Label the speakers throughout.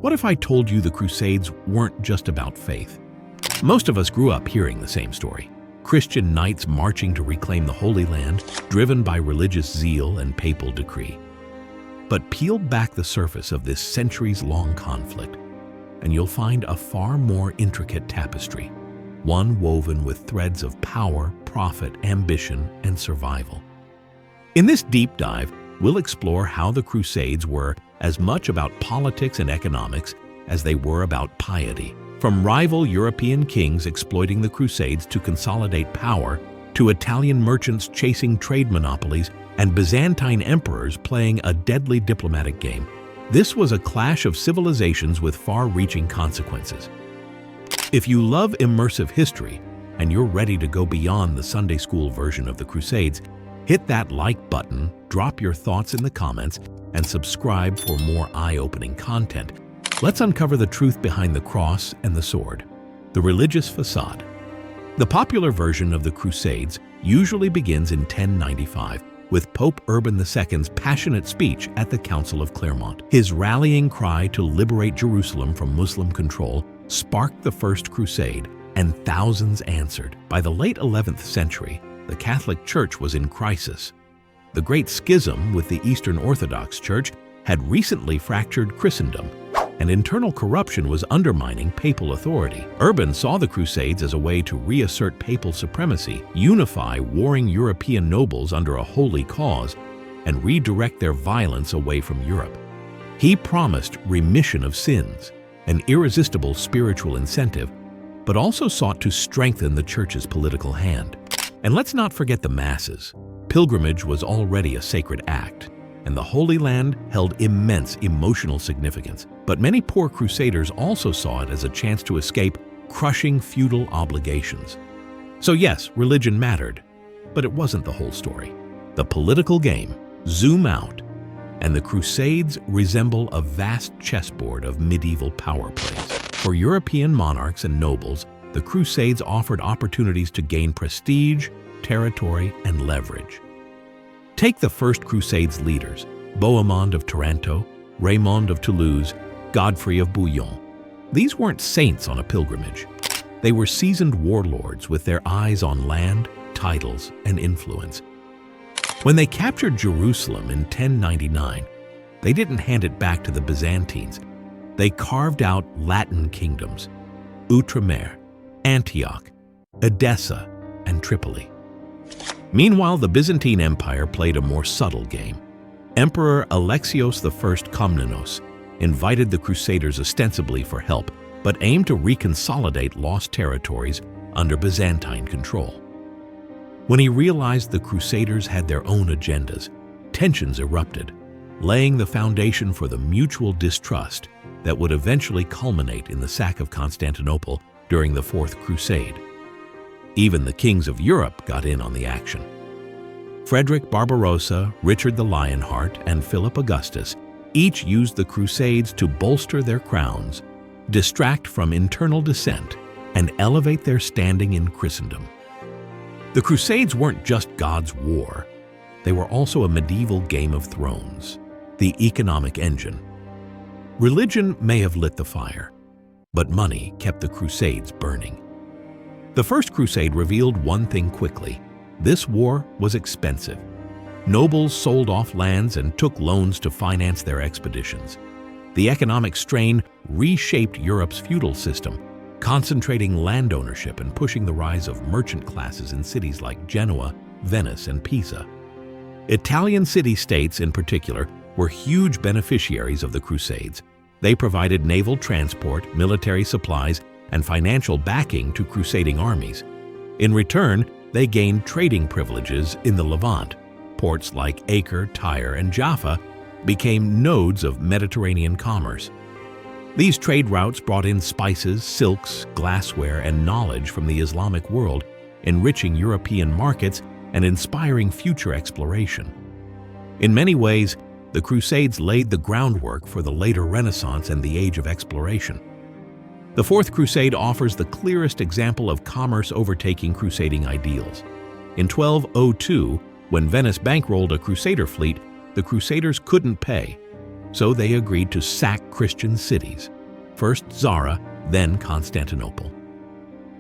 Speaker 1: What if I told you the Crusades weren't just about faith? Most of us grew up hearing the same story. Christian knights marching to reclaim the Holy Land, driven by religious zeal and papal decree. But peel back the surface of this centuries-long conflict, and you'll find a far more intricate tapestry, one woven with threads of power, profit, ambition, and survival. In this deep dive, we'll explore how the Crusades were as much about politics and economics as they were about piety. From rival European kings exploiting the Crusades to consolidate power, to Italian merchants chasing trade monopolies, and Byzantine emperors playing a deadly diplomatic game, this was a clash of civilizations with far-reaching consequences. If you love immersive history and you're ready to go beyond the Sunday school version of the Crusades, hit that like button, drop your thoughts in the comments, and subscribe for more eye-opening content. Let's uncover the truth behind the cross and the sword, the religious facade. The popular version of the Crusades usually begins in 1095 with Pope Urban II's passionate speech at the Council of Clermont. His rallying cry to liberate Jerusalem from Muslim control sparked the First Crusade, and thousands answered. By the late 11th century, the Catholic Church was in crisis. The Great Schism with the Eastern Orthodox Church had recently fractured Christendom, and internal corruption was undermining papal authority. Urban saw the Crusades as a way to reassert papal supremacy, unify warring European nobles under a holy cause, and redirect their violence away from Europe. He promised remission of sins, an irresistible spiritual incentive, but also sought to strengthen the Church's political hand. And let's not forget the masses. Pilgrimage was already a sacred act, and the Holy Land held immense emotional significance. But many poor crusaders also saw it as a chance to escape crushing feudal obligations. So yes, religion mattered, but it wasn't the whole story. The political game, zoom out, and the Crusades resemble a vast chessboard of medieval power plays. For European monarchs and nobles, the Crusades offered opportunities to gain prestige, territory, and leverage. Take the First Crusade's leaders, Bohemond of Taranto, Raymond of Toulouse, Godfrey of Bouillon. These weren't saints on a pilgrimage. They were seasoned warlords with their eyes on land, titles, and influence. When they captured Jerusalem in 1099, they didn't hand it back to the Byzantines. They carved out Latin kingdoms, Outremer, Antioch, Edessa, and Tripoli. Meanwhile, the Byzantine Empire played a more subtle game. Emperor Alexios I Komnenos invited the Crusaders ostensibly for help, but aimed to reconsolidate lost territories under Byzantine control. When he realized the Crusaders had their own agendas, tensions erupted, laying the foundation for the mutual distrust that would eventually culminate in the sack of Constantinople during the Fourth Crusade. Even the kings of Europe got in on the action. Frederick Barbarossa, Richard the Lionheart, and Philip Augustus each used the Crusades to bolster their crowns, distract from internal dissent, and elevate their standing in Christendom. The Crusades weren't just God's war. They were also a medieval Game of Thrones, the economic engine. Religion may have lit the fire, but money kept the Crusades burning. The First Crusade revealed one thing quickly: this war was expensive. Nobles sold off lands and took loans to finance their expeditions. The economic strain reshaped Europe's feudal system, concentrating land ownership and pushing the rise of merchant classes in cities like Genoa, Venice, and Pisa. Italian city-states, in particular, were huge beneficiaries of the Crusades. They provided naval transport, military supplies, and financial backing to crusading armies. In return, they gained trading privileges in the Levant. Ports like Acre, Tyre, and Jaffa became nodes of Mediterranean commerce. These trade routes brought in spices, silks, glassware, and knowledge from the Islamic world, enriching European markets and inspiring future exploration. In many ways, the Crusades laid the groundwork for the later Renaissance and the Age of Exploration. The Fourth Crusade offers the clearest example of commerce overtaking crusading ideals. In 1202, when Venice bankrolled a crusader fleet, the Crusaders couldn't pay. So they agreed to sack Christian cities, first Zara, then Constantinople.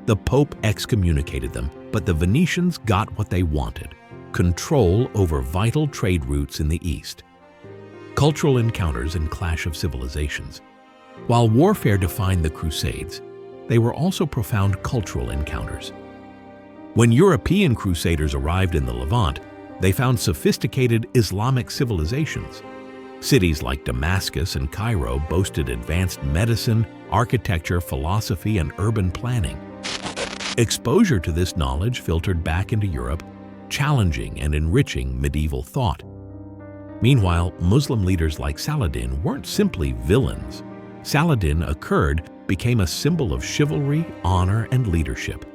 Speaker 1: The Pope excommunicated them, but the Venetians got what they wanted: control over vital trade routes in the east. Cultural encounters and clash of civilizations. While warfare defined the Crusades, they were also profound cultural encounters. When European crusaders arrived in the Levant, they found sophisticated Islamic civilizations. Cities like Damascus and Cairo boasted advanced medicine, architecture, philosophy, and urban planning. Exposure to this knowledge filtered back into Europe, challenging and enriching medieval thought. Meanwhile, Muslim leaders like Saladin weren't simply villains. Saladin, a Kurd, became a symbol of chivalry, honor, and leadership.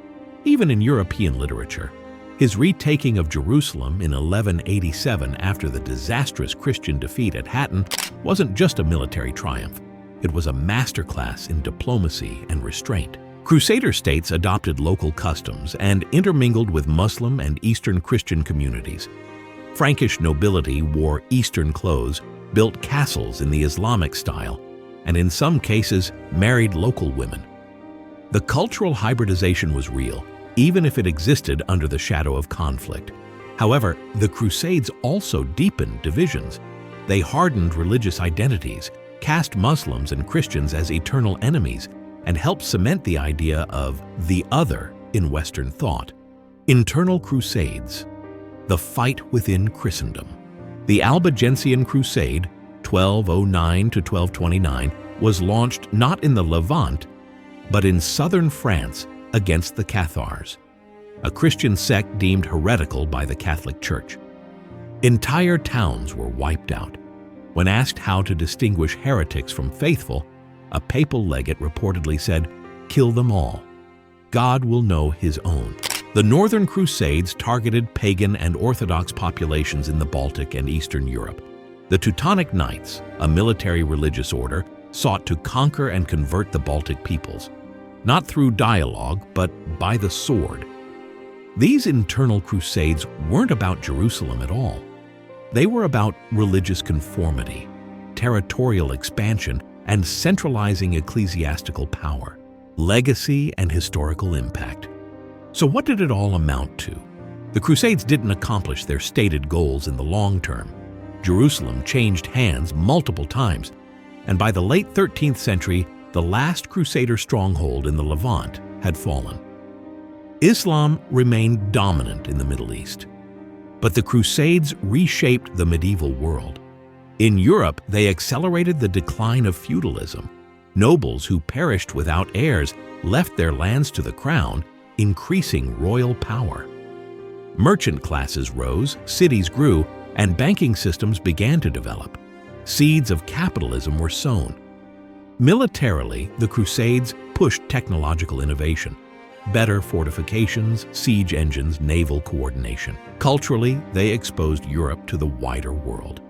Speaker 1: Even in European literature, his retaking of Jerusalem in 1187 after the disastrous Christian defeat at Hattin wasn't just a military triumph. It was a masterclass in diplomacy and restraint. Crusader states adopted local customs and intermingled with Muslim and Eastern Christian communities. Frankish nobility wore Eastern clothes, built castles in the Islamic style, and in some cases married local women. The cultural hybridization was real, even if it existed under the shadow of conflict. However, the Crusades also deepened divisions. They hardened religious identities, cast Muslims and Christians as eternal enemies, and helped cement the idea of the other in Western thought. Internal Crusades. The fight within Christendom. The Albigensian Crusade, 1209 to 1229, was launched not in the Levant, but in southern France against the Cathars, a Christian sect deemed heretical by the Catholic Church. Entire towns were wiped out. When asked how to distinguish heretics from faithful, a papal legate reportedly said, "Kill them all. God will know his own." The Northern Crusades targeted pagan and Orthodox populations in the Baltic and Eastern Europe. The Teutonic Knights, a military religious order, sought to conquer and convert the Baltic peoples, not through dialogue, but by the sword. These internal crusades weren't about Jerusalem at all. They were about religious conformity, territorial expansion, and centralizing ecclesiastical power, legacy and historical impact. So what did it all amount to? The Crusades didn't accomplish their stated goals in the long term. Jerusalem changed hands multiple times, and by the late 13th century, the last Crusader stronghold in the Levant had fallen. Islam remained dominant in the Middle East, but the Crusades reshaped the medieval world. In Europe, they accelerated the decline of feudalism. Nobles who perished without heirs left their lands to the crown, increasing royal power. Merchant classes rose, cities grew, and banking systems began to develop. Seeds of capitalism were sown. Militarily, the Crusades pushed technological innovation, better fortifications, siege engines, naval coordination. Culturally, they exposed Europe to the wider world.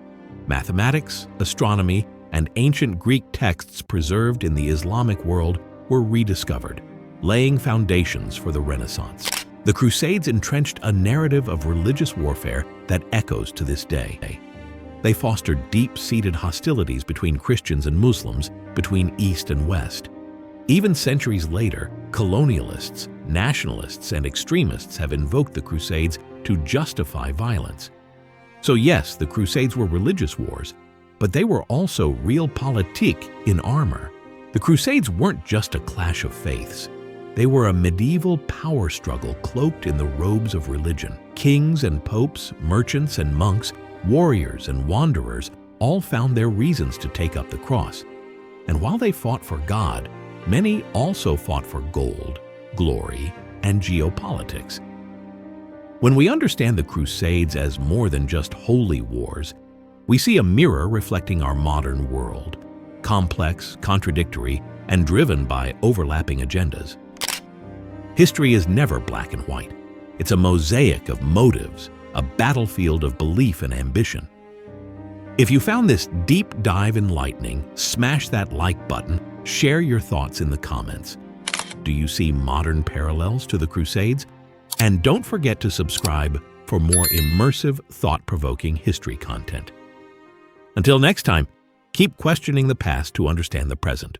Speaker 1: Mathematics, astronomy, and ancient Greek texts preserved in the Islamic world were rediscovered, laying foundations for the Renaissance. The Crusades entrenched a narrative of religious warfare that echoes to this day. They fostered deep-seated hostilities between Christians and Muslims, between East and West. Even centuries later, colonialists, nationalists, and extremists have invoked the Crusades to justify violence. So yes, the Crusades were religious wars, but they were also realpolitik in armor. The Crusades weren't just a clash of faiths. They were a medieval power struggle cloaked in the robes of religion. Kings and popes, merchants and monks, warriors and wanderers all found their reasons to take up the cross. And while they fought for God, many also fought for gold, glory, and geopolitics. When we understand the Crusades as more than just holy wars, we see a mirror reflecting our modern world, complex, contradictory, and driven by overlapping agendas. History is never black and white. It's a mosaic of motives, a battlefield of belief and ambition. If you found this deep dive enlightening, smash that like button, share your thoughts in the comments. Do you see modern parallels to the Crusades? And don't forget to subscribe for more immersive, thought-provoking history content. Until next time, Keep questioning the past to understand the present.